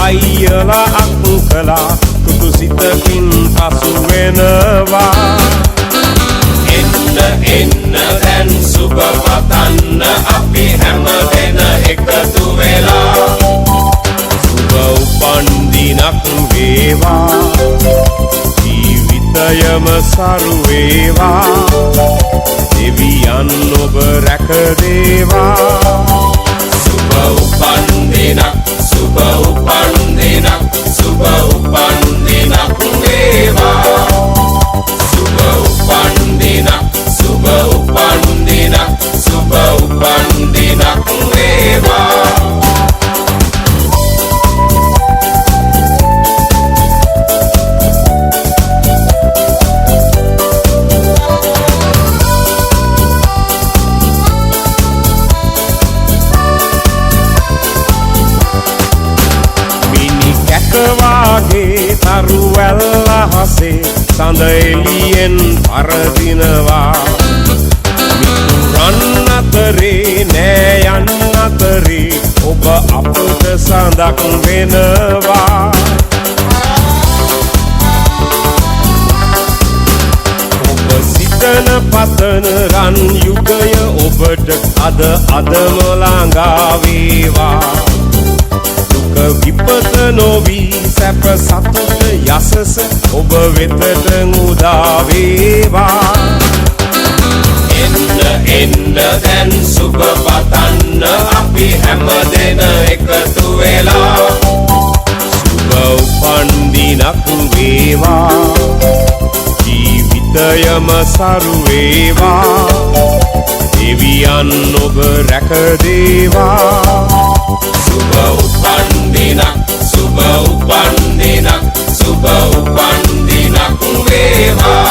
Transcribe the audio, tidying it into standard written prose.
අයියලා අක්කලා කුතුසිතකින් පසු වෙනවා. එන්න දැන් සුබ පතන්න අපි හැම දෙන එකතු වෙලා. සුබ උපන්දිනක් වේවා, ජීවිතයම සරු වේවා, දෙවියන් ඔබ රැකදේවා. සුබ උපන්දිනක්, සුබ උපන්දිනක්, සුබ උපන්දිනක් වේවා. සුබ උපන්දිනක්, සුබ උපන්දිනක්, සුබ උපන්දිනක් වේවා. වාගේ තරුවැල් අහසේ සඳ එළියෙන් පරදිනවා. මිතුරන් අතරේ නෑ යන්න අතරේ ඔබ අපට සඳක් වෙනවා. ඔබ සිතන පතන රන් යුගය ඔබට අදම ළඟා වේවා. විපත නොවී සැප සතුට යසස ඔබ වෙතට උදා වේවා. එන්න දැන් සුබ පතන්න අපි හැම දෙන එකතු වෙලා. සුබ උපන්දිනක් වේවා, ජීවිතයම සරු වේවා, දෙවියන් ඔබ රැකදේවා. සුබ උපන්දිනක්, සුබ උපන්දිනක්, සුබ උපන්දිනක් වේවා.